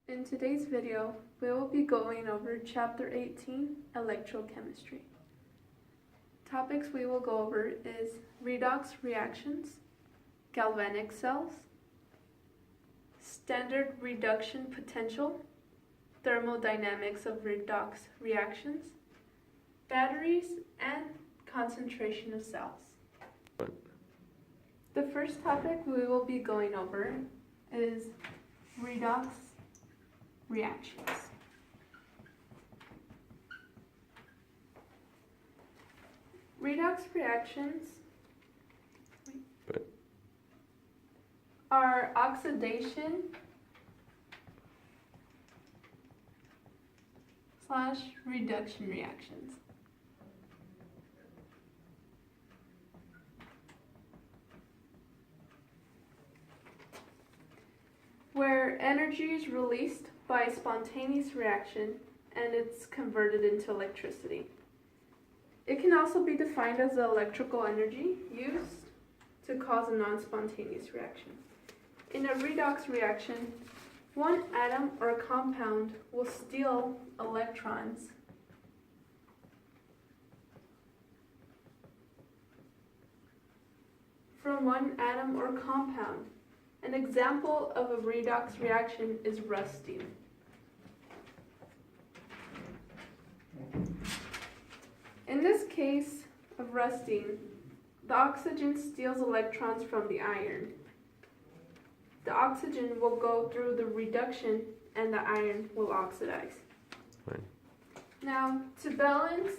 In today's video, we will be going over Chapter 18, Electrochemistry. Topics we will go over is redox reactions, galvanic cells, standard reduction potential, thermodynamics of redox reactions, batteries, and concentration of cells. The first topic we will be going over is redox reactions. Redox reactions are oxidation / reduction reactions. Where energy is released by a spontaneous reaction and it's converted into electricity. It can also be defined as the electrical energy used to cause a non-spontaneous reaction. In a redox reaction, one atom or a compound will steal electrons from one atom or compound. An example of a redox reaction is rusting. In this case of rusting, the oxygen steals electrons from the iron. The oxygen will go through the reduction and the iron will oxidize. Right. Now, to balance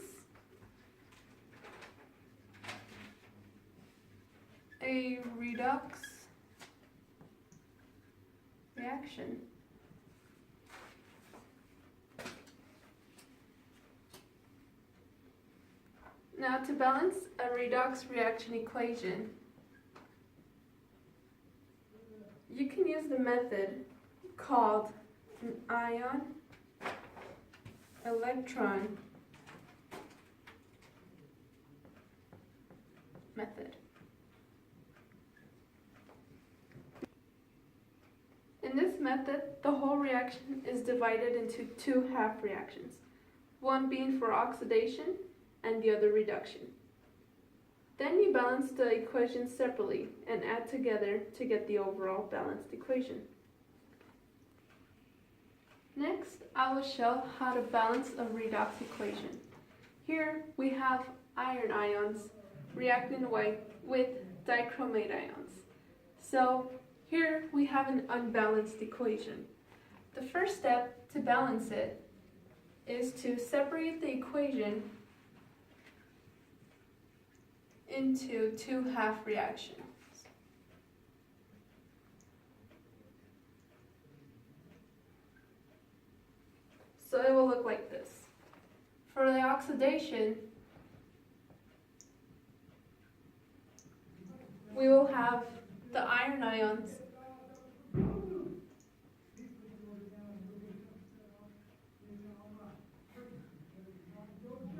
a redox reaction, now to balance a redox reaction equation, you can use the method called an ion electron method. In this method, the whole reaction is divided into two half reactions, one being for oxidation and the other reduction. Then you balance the equations separately and add together to get the overall balanced equation. Next, I will show how to balance a redox equation. Here we have iron ions reacting with dichromate ions. So here we have an unbalanced equation. The first step to balance it is to separate the equation into two half reactions. So it will look like this. For the oxidation, we will have the iron ions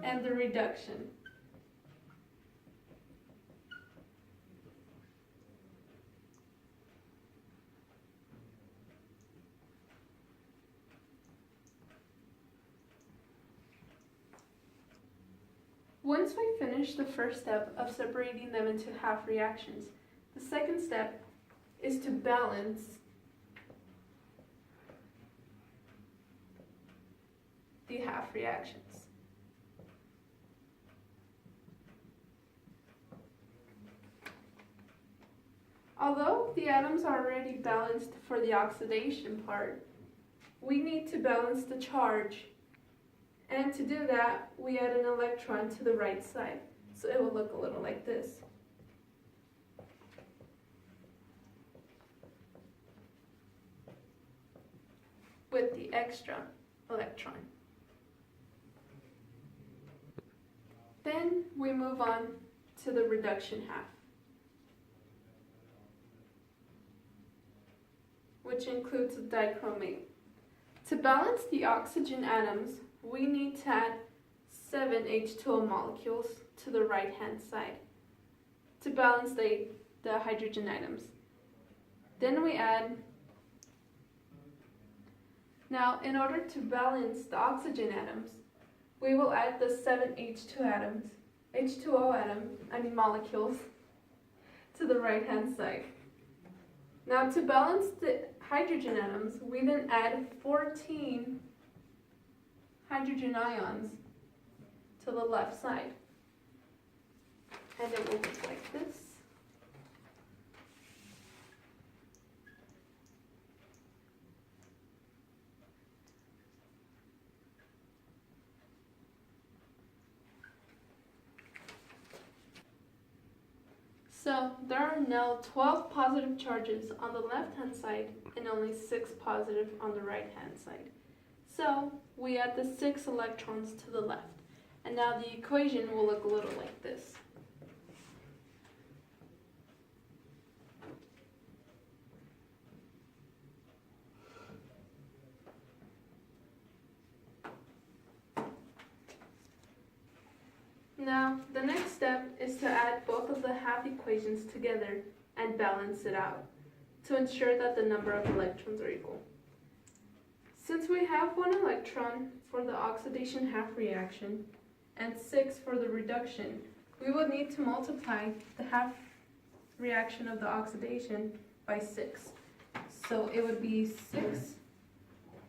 and the reduction. Once we finish the first step of separating them into half reactions, the second step is to balance the half reactions. Although the atoms are already balanced for the oxidation part, we need to balance the charge. And to do that, we add an electron to the right side. So it will look a little like this. With the extra electron. Then we move on to the reduction half, which includes dichromate. To balance the oxygen atoms, we need to add 7 H2O molecules to the right-hand side to balance the hydrogen atoms. Then we add Now, in order to balance the oxygen atoms, we will add the 7 H2O molecules, to the right-hand side. Now, to balance the hydrogen atoms, we then add 14 hydrogen ions to the left side. And it will look like this. So there are now 12 positive charges on the left-hand side and only 6 positive on the right-hand side. So we add the 6 electrons to the left. And now the equation will look a little like this. Now, the next step is to add both of the half equations together and balance it out to ensure that the number of electrons are equal. Since we have 1 electron for the oxidation half reaction and 6 for the reduction, we will need to multiply the half reaction of the oxidation by 6. So it would be 6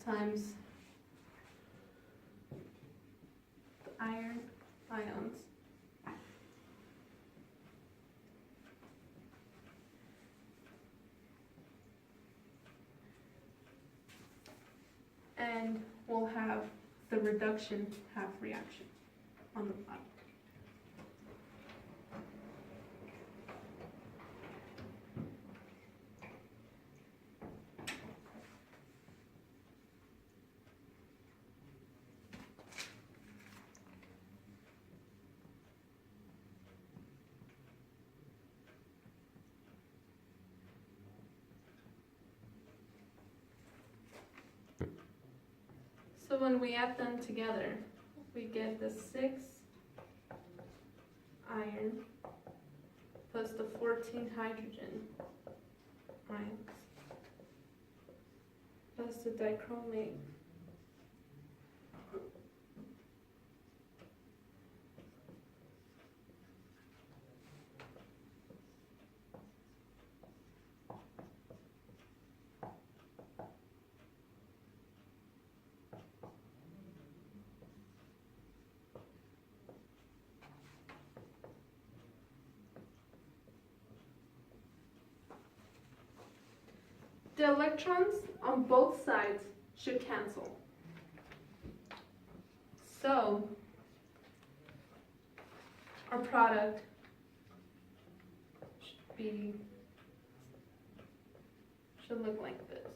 times the iron ions and we'll have the reduction half reaction on the bottom. So when we add them together, we get the 6 iron plus the 14 hydrogen ions plus the dichromate The electrons on both sides should cancel. So our product should look like this.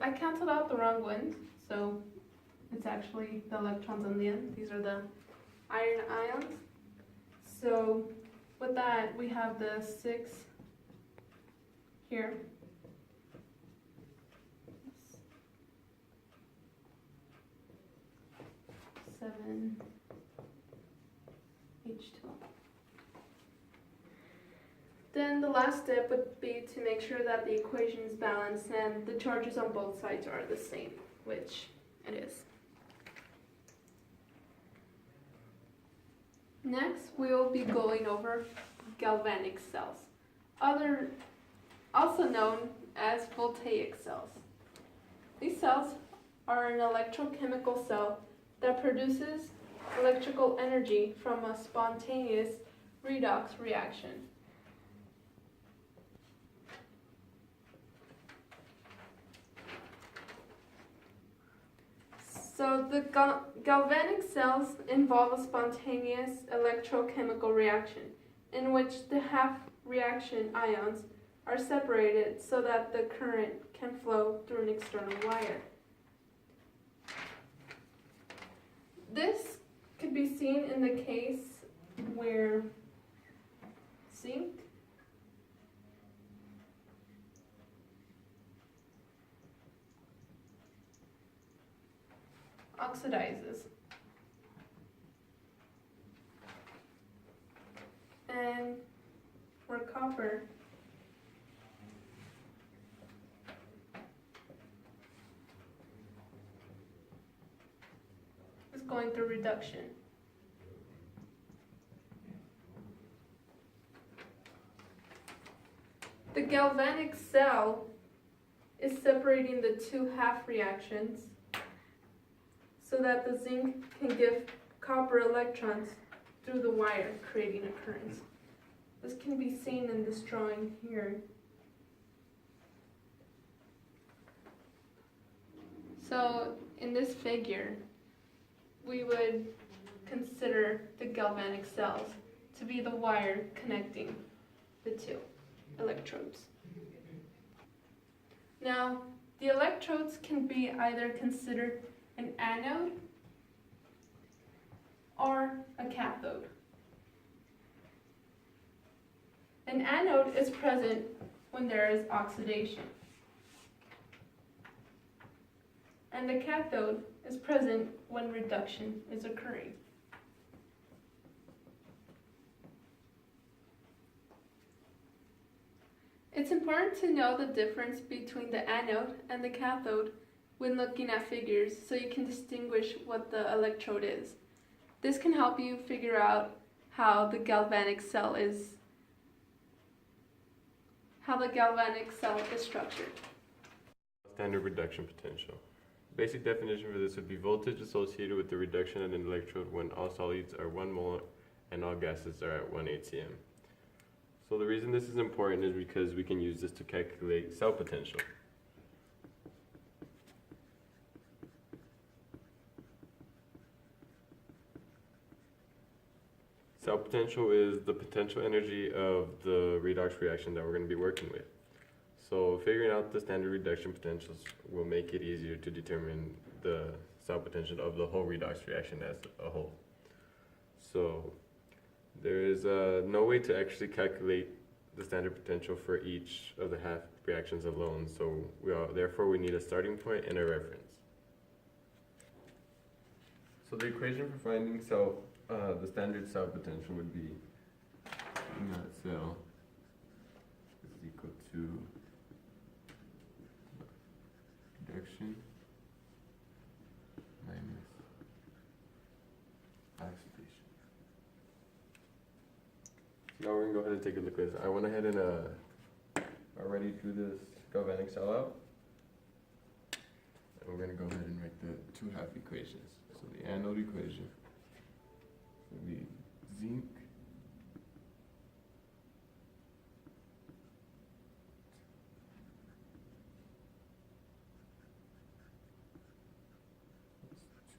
I canceled out the wrong one, so it's actually the electrons on the end. These are the iron ions. So with that, we have the 6 here. 7 H2O. Then the last step would be to make sure that the equation is balanced and the charges on both sides are the same, which it is. Next, we will be going over galvanic cells, also known as voltaic cells. These cells are an electrochemical cell that produces electrical energy from a spontaneous redox reaction. So the galvanic cells involve a spontaneous electrochemical reaction in which the half reaction ions are separated so that the current can flow through an external wire. This could be seen in the case where zinc oxidizes. And where copper is going through reduction. The galvanic cell is separating the two half reactions so that the zinc can give copper electrons through the wire, creating a current. This can be seen in this drawing here. So in this figure, we would consider the galvanic cells to be the wire connecting the two electrodes. Now, the electrodes can be either considered an anode or a cathode. An anode is present when there is oxidation, and the cathode is present when reduction is occurring. It's important to know the difference between the anode and the cathode when looking at figures so you can distinguish what the electrode is. This can help you figure out how the galvanic cell is structured. Standard reduction potential. Basic definition for this would be voltage associated with the reduction of an electrode when all solids are 1 mole and all gases are at 1 atm. So the reason this is important is because we can use this to calculate cell potential. Cell potential is the potential energy of the redox reaction that we're going to be working with. So figuring out the standard reduction potentials will make it easier to determine the cell potential of the whole redox reaction as a whole. So there is no way to actually calculate the standard potential for each of the half reactions alone. So therefore we need a starting point and a reference. So the equation for finding the standard cell potential would be that cell is equal to reduction minus oxidation. Now we're going to go ahead and take a look at this. I went ahead and already drew this galvanic cell out. And we're going to go ahead and write the two half equations. So the anode equation would be zinc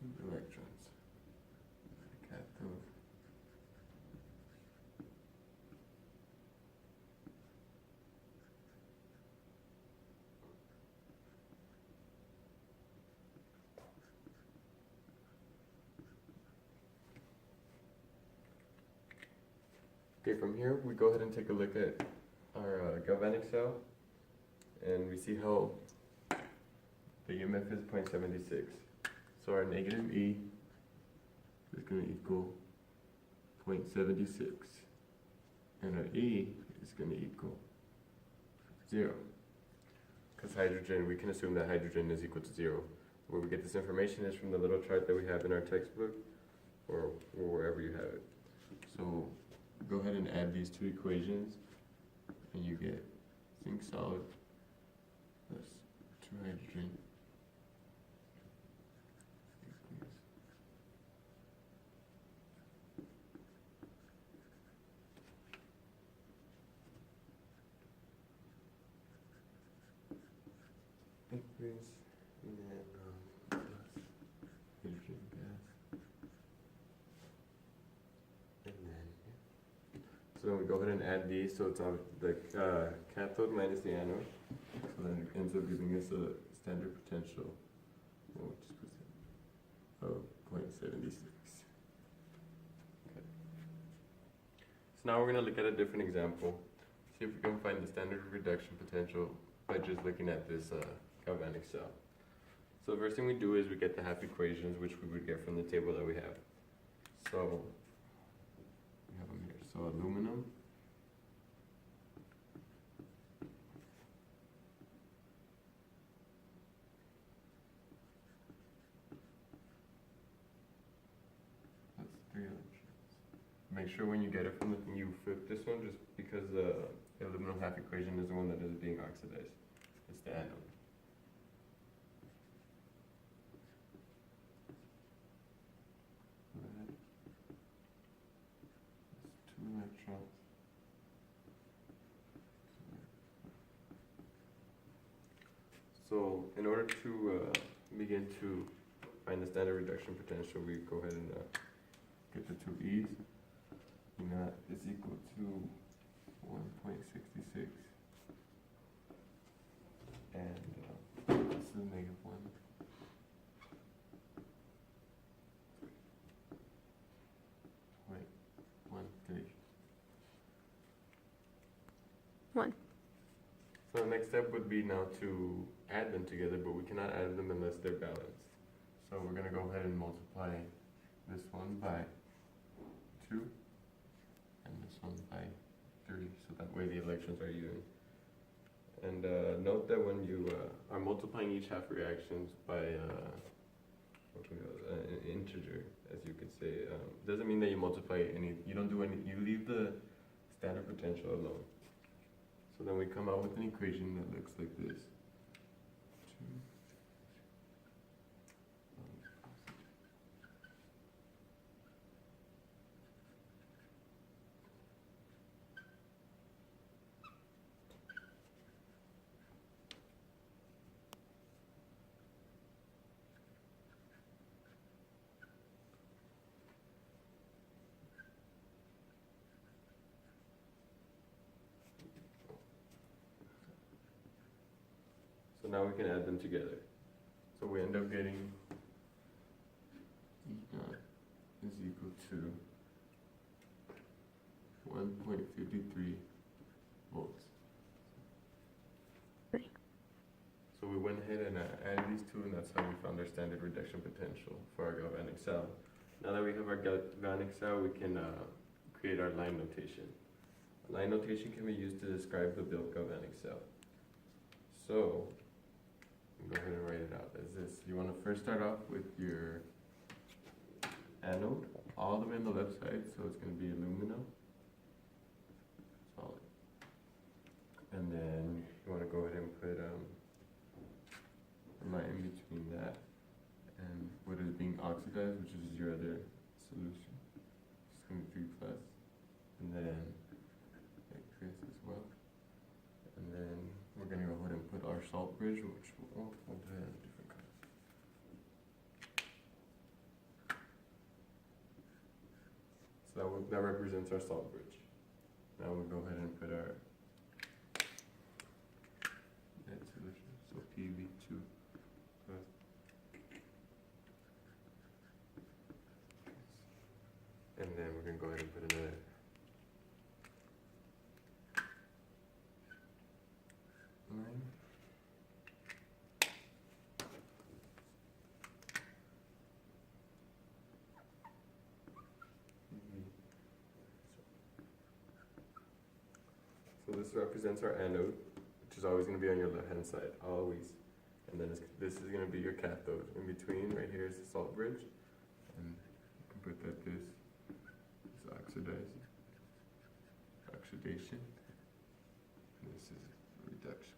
plus 2 electrons. The cathode Okay, from here we go ahead and take a look at our galvanic cell, and we see how the EMF is 0.76. So our negative E is going to equal 0.76, and our E is going to equal 0. Because hydrogen, we can assume that hydrogen is equal to 0. Where we get this information is from the little chart that we have in our textbook, or wherever you have it. So go ahead and add these two equations, and you get zinc solid plus 2 hydrogen equals and then plus hydrogen gas, and then so then we go ahead and add these, so it's on the cathode minus the anode. So then it ends up giving us a standard potential, of 0.76. Okay. So now we're going to look at a different example, see if we can find the standard reduction potential by just looking at this galvanic cell. So the first thing we do is we get the half equations, which we would get from the table that we have. So we have them here. So aluminum. That's 3 electrons. Make sure when you get it from the thing, you flip this one, just because the aluminum half equation is the one that is being oxidized. It's the anode. Lead. That's 2 electrons. So in order to begin to find the standard reduction potential, we go ahead and get the 2 E's. E naught is equal to 1.66, and this is -1. Wait, 1.3. 1. So the next step would be now to add them together, but we cannot add them unless they're balanced. So we're going to go ahead and multiply this one by 2 and this one by 3, so that way the electrons are even. And note that when you are multiplying each half reactions by an integer, as you could say, doesn't mean that you multiply any, you don't do any, you leave the standard potential alone. So then we come out with an equation that looks like this. 2. So now we can add them together. So we end up getting E naught is equal to 1.53 volts. Right. So we went ahead and added these two, and that's how we found our standard reduction potential for our galvanic cell. Now that we have our galvanic cell, we can create our line notation. Line notation can be used to describe the built galvanic cell. So go ahead and write it out as this. You want to first start off with your anode, all the way on the left side, so it's going to be aluminum, solid. And then you want to go ahead and put a line in between that and what is being oxidized, which is your other solution. It's going to be 3 plus, and then like this as well. And then we're going to go ahead and put our salt bridge, which we'll do it in a different color. So that represents our salt bridge. Now we'll go ahead and put our net solution, so PV2 plus. And then we're going to go ahead and put another line. So this represents our anode, which is always going to be on your left-hand side, always. And then this is going to be your cathode. In between, right here is the salt bridge, and you can put that this is oxidation. And this is reduction.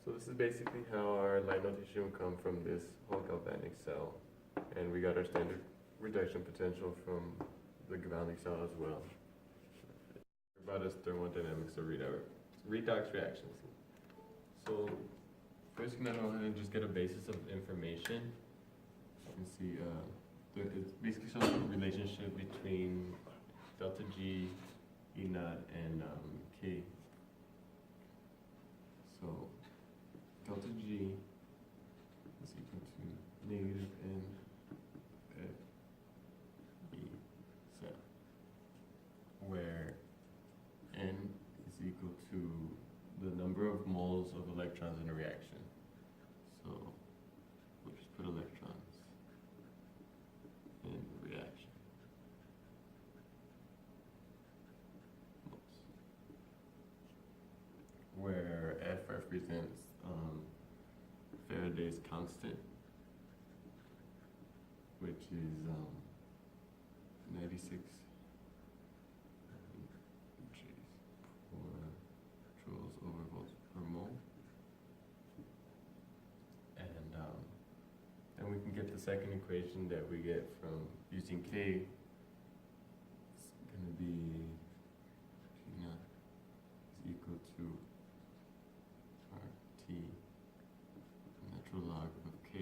So this is basically how our line notation will come from this whole galvanic cell, and we got our standard reduction potential from the galvanic cell as well. About its thermodynamics of redox reactions. So first, we're gonna go ahead and just get a basis of information. You can see it basically shows the relationship between delta G, E naught, and K. So delta G is equal to negative N F E cell, where N is equal the number of moles of electrons in a reaction. So we'll just put electrons in reaction. Moles. Where F represents Faraday's constant, which is 96 joules over volts per mole. And then we can get the second equation that we get from using K. It's going to be G naught is equal to RT, natural log of K.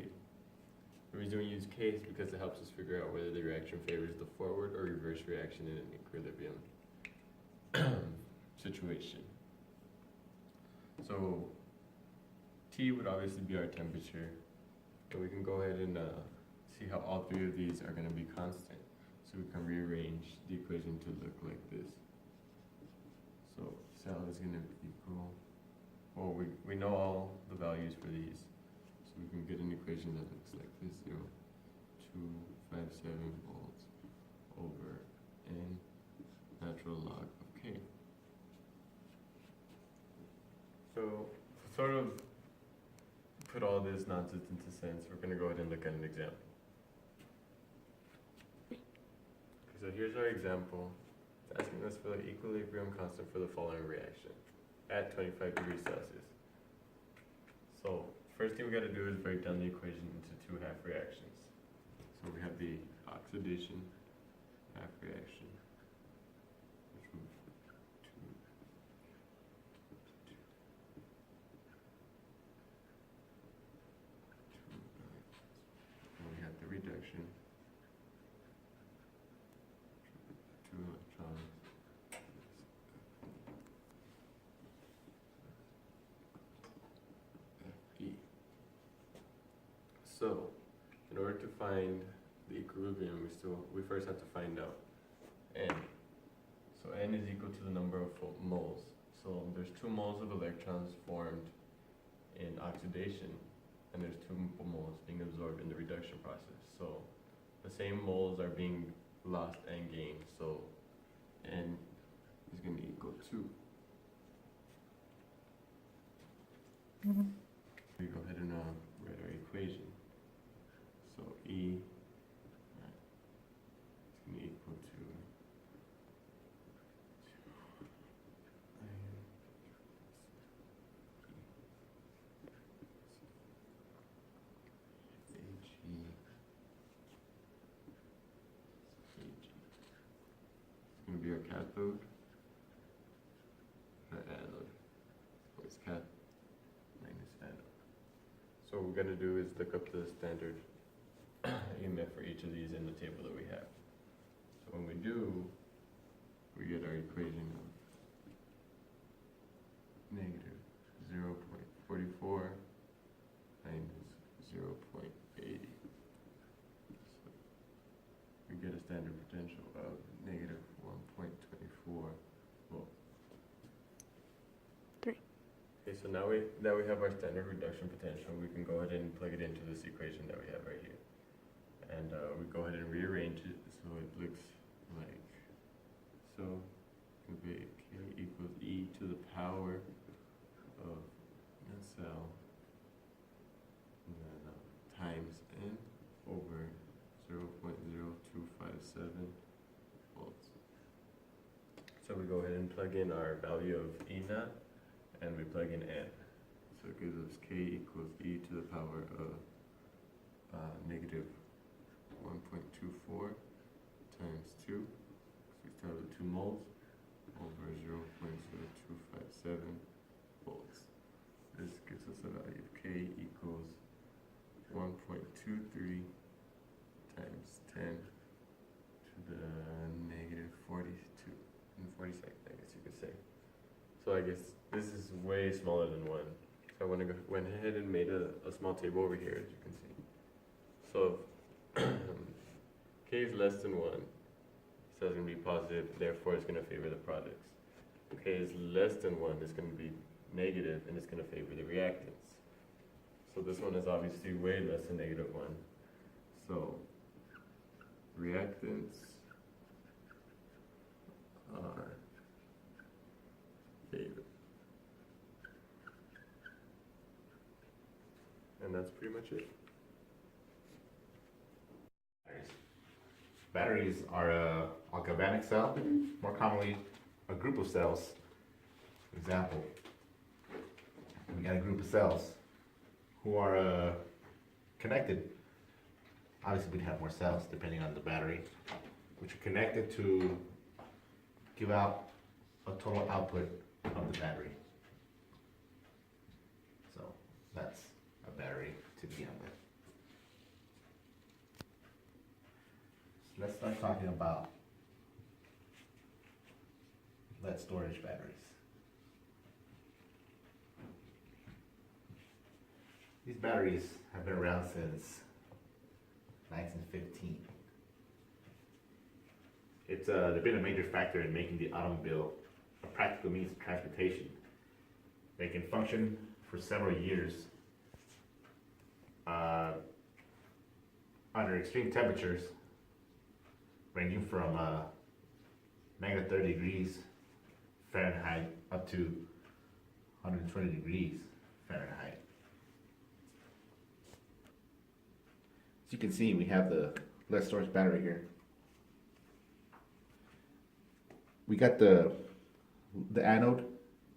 The reason we use K is because it helps us figure out whether the reaction favors the forward or reverse reaction in an equilibrium situation. So T would obviously be our temperature, but we can go ahead and see how all three of these are going to be constant. So we can rearrange the equation to look like this. So cell is going to equal, well, we know all the values for these. So we can get an equation that looks like this, 0.257 volts over N natural log of K. So to sort of put all this nonsense into sense, we're going to go ahead and look at an example. Okay, so here's our example. It's asking us for the equilibrium constant for the following reaction at 25 degrees Celsius. So first thing we got to do is break down the equation into two half reactions. So we have the oxidation half reaction, which will and we have the reduction, 2 electrons, Fe. So, in order to find the equilibrium, we first have to find out N. So N is equal to the number of moles. So there's 2 moles of electrons formed in oxidation, and there's 2 moles being absorbed in the reduction process. So the same moles are being lost and gained. So N is going to equal 2. We go ahead and write our equation. So E is going to equal to going to be our cathode, our anode. So it's cath minus anode. So what we're going to do is look up the standard EMF for each of these in the table that we have. So when we do, we get our equation of negative 0.44 minus 0.80. So we get a standard potential of negative 1.24 volts. 3. Okay, so now we have our standard reduction potential. We can go ahead and plug it into this equation that we have right here. And we go ahead and rearrange it so it looks like so. It will be K equals E to the power of N cell and then times N over 0.0257 volts. So we go ahead and plug in our value of E naught and we plug in N. So it gives us K equals E to the power of negative 1.24 times 2, because we start with 2 moles, over 0.0257 volts. This gives us a value of K equals 1.23 times 10 to the negative 42, and 42nd, I guess you could say. So I guess this is way smaller than 1. So I went ahead and made a small table over here, as you can see. So K is less than 1, so it's going to be positive, therefore it's going to favor the products. k is less than 1, it's going to be negative, and it's going to favor the reactants. So this one is obviously way less than negative 1. So reactants are favored. And that's pretty much it. Batteries are a galvanic cell, more commonly a group of cells. For example, we got a group of cells who are connected. Obviously, we'd have more cells depending on the battery, which are connected to give out a total output of the battery. So that's a battery to begin with. So let's start talking about lead storage batteries. These batteries have been around since 1915. They've been a major factor in making the automobile a practical means of transportation. They can function for several years under extreme temperatures, ranging from negative 30 degrees Fahrenheit up to 120 degrees Fahrenheit. As you can see, we have the lead storage battery here. We got the anode,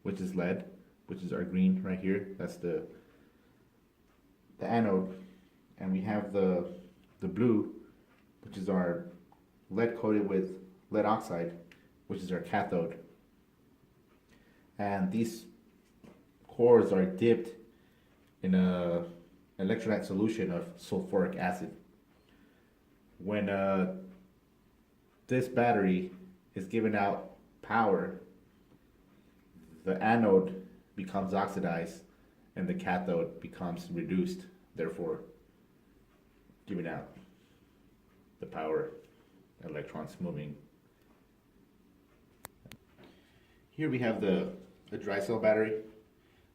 which is lead, which is our green right here. That's the anode, and we have the blue, which is our lead coated with lead oxide, which is our cathode. And these cores are dipped in a electrolyte solution of sulfuric acid. When this battery is giving out power, the anode becomes oxidized and the cathode becomes reduced, therefore giving out the power, electrons moving. Here we have the dry cell battery.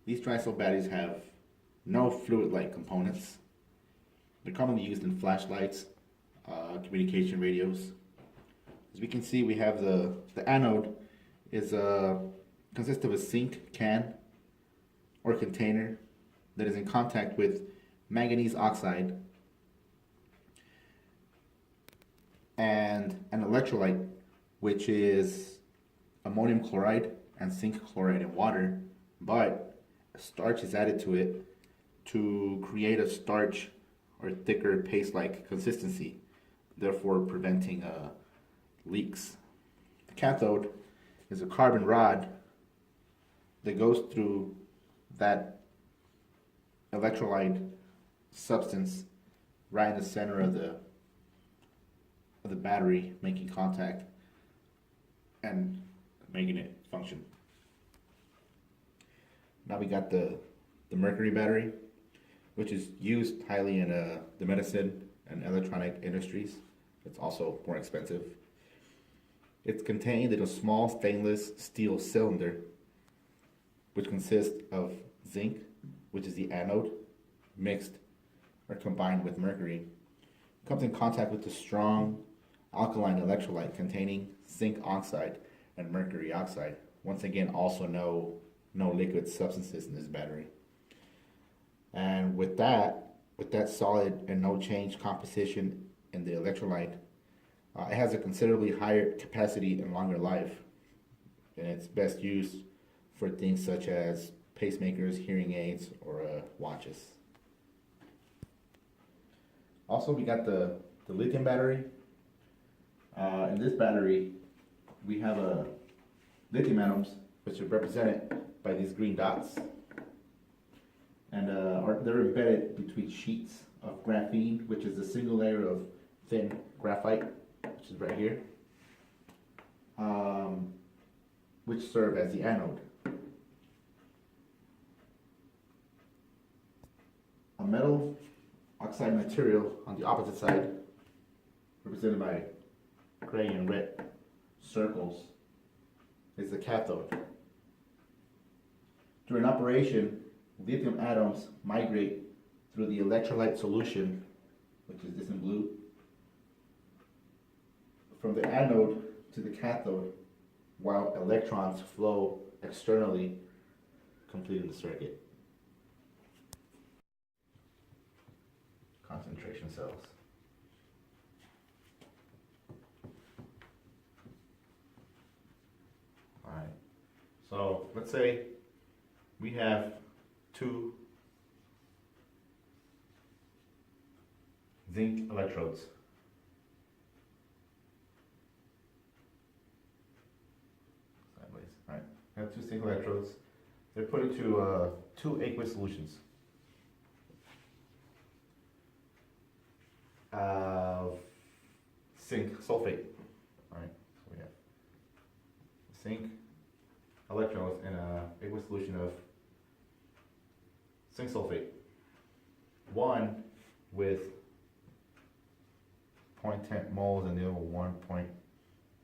These dry cell batteries have no fluid-like components. They're commonly used in flashlights, communication radios. As we can see, we have the anode consists of a zinc can or container that is in contact with manganese oxide and an electrolyte, which is ammonium chloride and zinc chloride in water, but a starch is added to it to create a starch or thicker paste-like consistency, therefore preventing leaks. The cathode is a carbon rod that goes through that electrolyte substance right in the center of the battery, making contact and making it function. Now we got the mercury battery, which is used highly in the medicine and electronic industries. It's also more expensive. It's contained in a small stainless steel cylinder, which consists of zinc, which is the anode, mixed or combined with mercury. It comes in contact with the strong alkaline electrolyte containing zinc oxide and mercury oxide. Once again, also no liquid substances in this battery. And with that solid and no change composition in the electrolyte, it has a considerably higher capacity and longer life. And it's best used for things such as pacemakers, hearing aids, or watches. Also, we got the lithium battery. In this battery, we have lithium atoms, which are represented by these green dots. And they're embedded between sheets of graphene, which is a single layer of thin graphite, which is right here, which serve as the anode. A metal oxide material on the opposite side, represented by gray and red circles, is the cathode. During operation, lithium atoms migrate through the electrolyte solution, which is this in blue, from the anode to the cathode, while electrons flow externally, completing the circuit. Concentration cells. Alright, so let's say we have two zinc electrodes. Sideways, alright. We have two zinc electrodes. They're put into two aqueous solutions. Zinc sulfate. Alright, so we have zinc electrodes in an aqueous solution of zinc sulfate. One with 0.10 moles and the other 1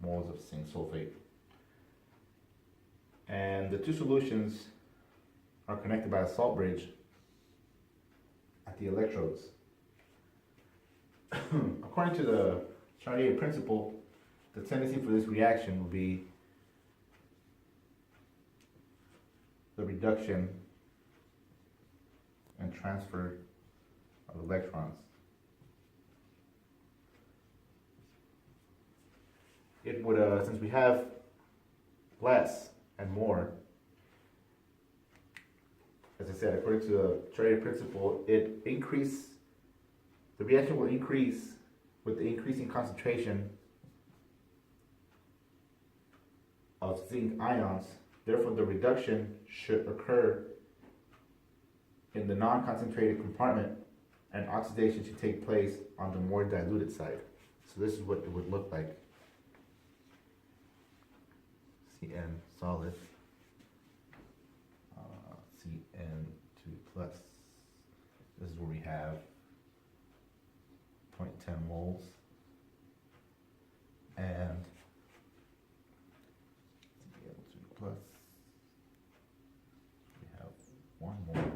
moles of zinc sulfate. And the two solutions are connected by a salt bridge at the electrodes. According to the Chapter18 principle, the tendency for this reaction will be the reduction and transfer of electrons. It would, since we have less and more, as I said, according to the Chapter18 principle, the reaction will increase with the increasing concentration of zinc ions. Therefore, the reduction should occur in the non-concentrated compartment, and oxidation should take place on the more diluted side. So this is what it would look like. Cn solid, Cn2 plus. This is where we have 0.10 moles, and Cl2 plus, we have 1 mole.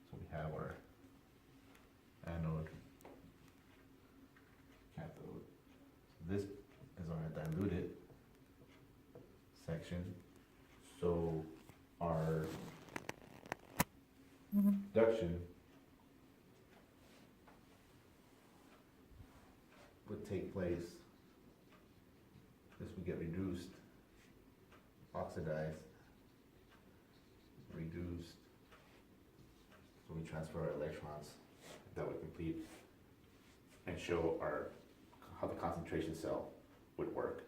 So we have our anode, cathode. This is our diluted section. So our reduction would take place. This would get reduced, oxidized, reduced. So we transfer our electrons. That would complete and show how the concentration cell would work.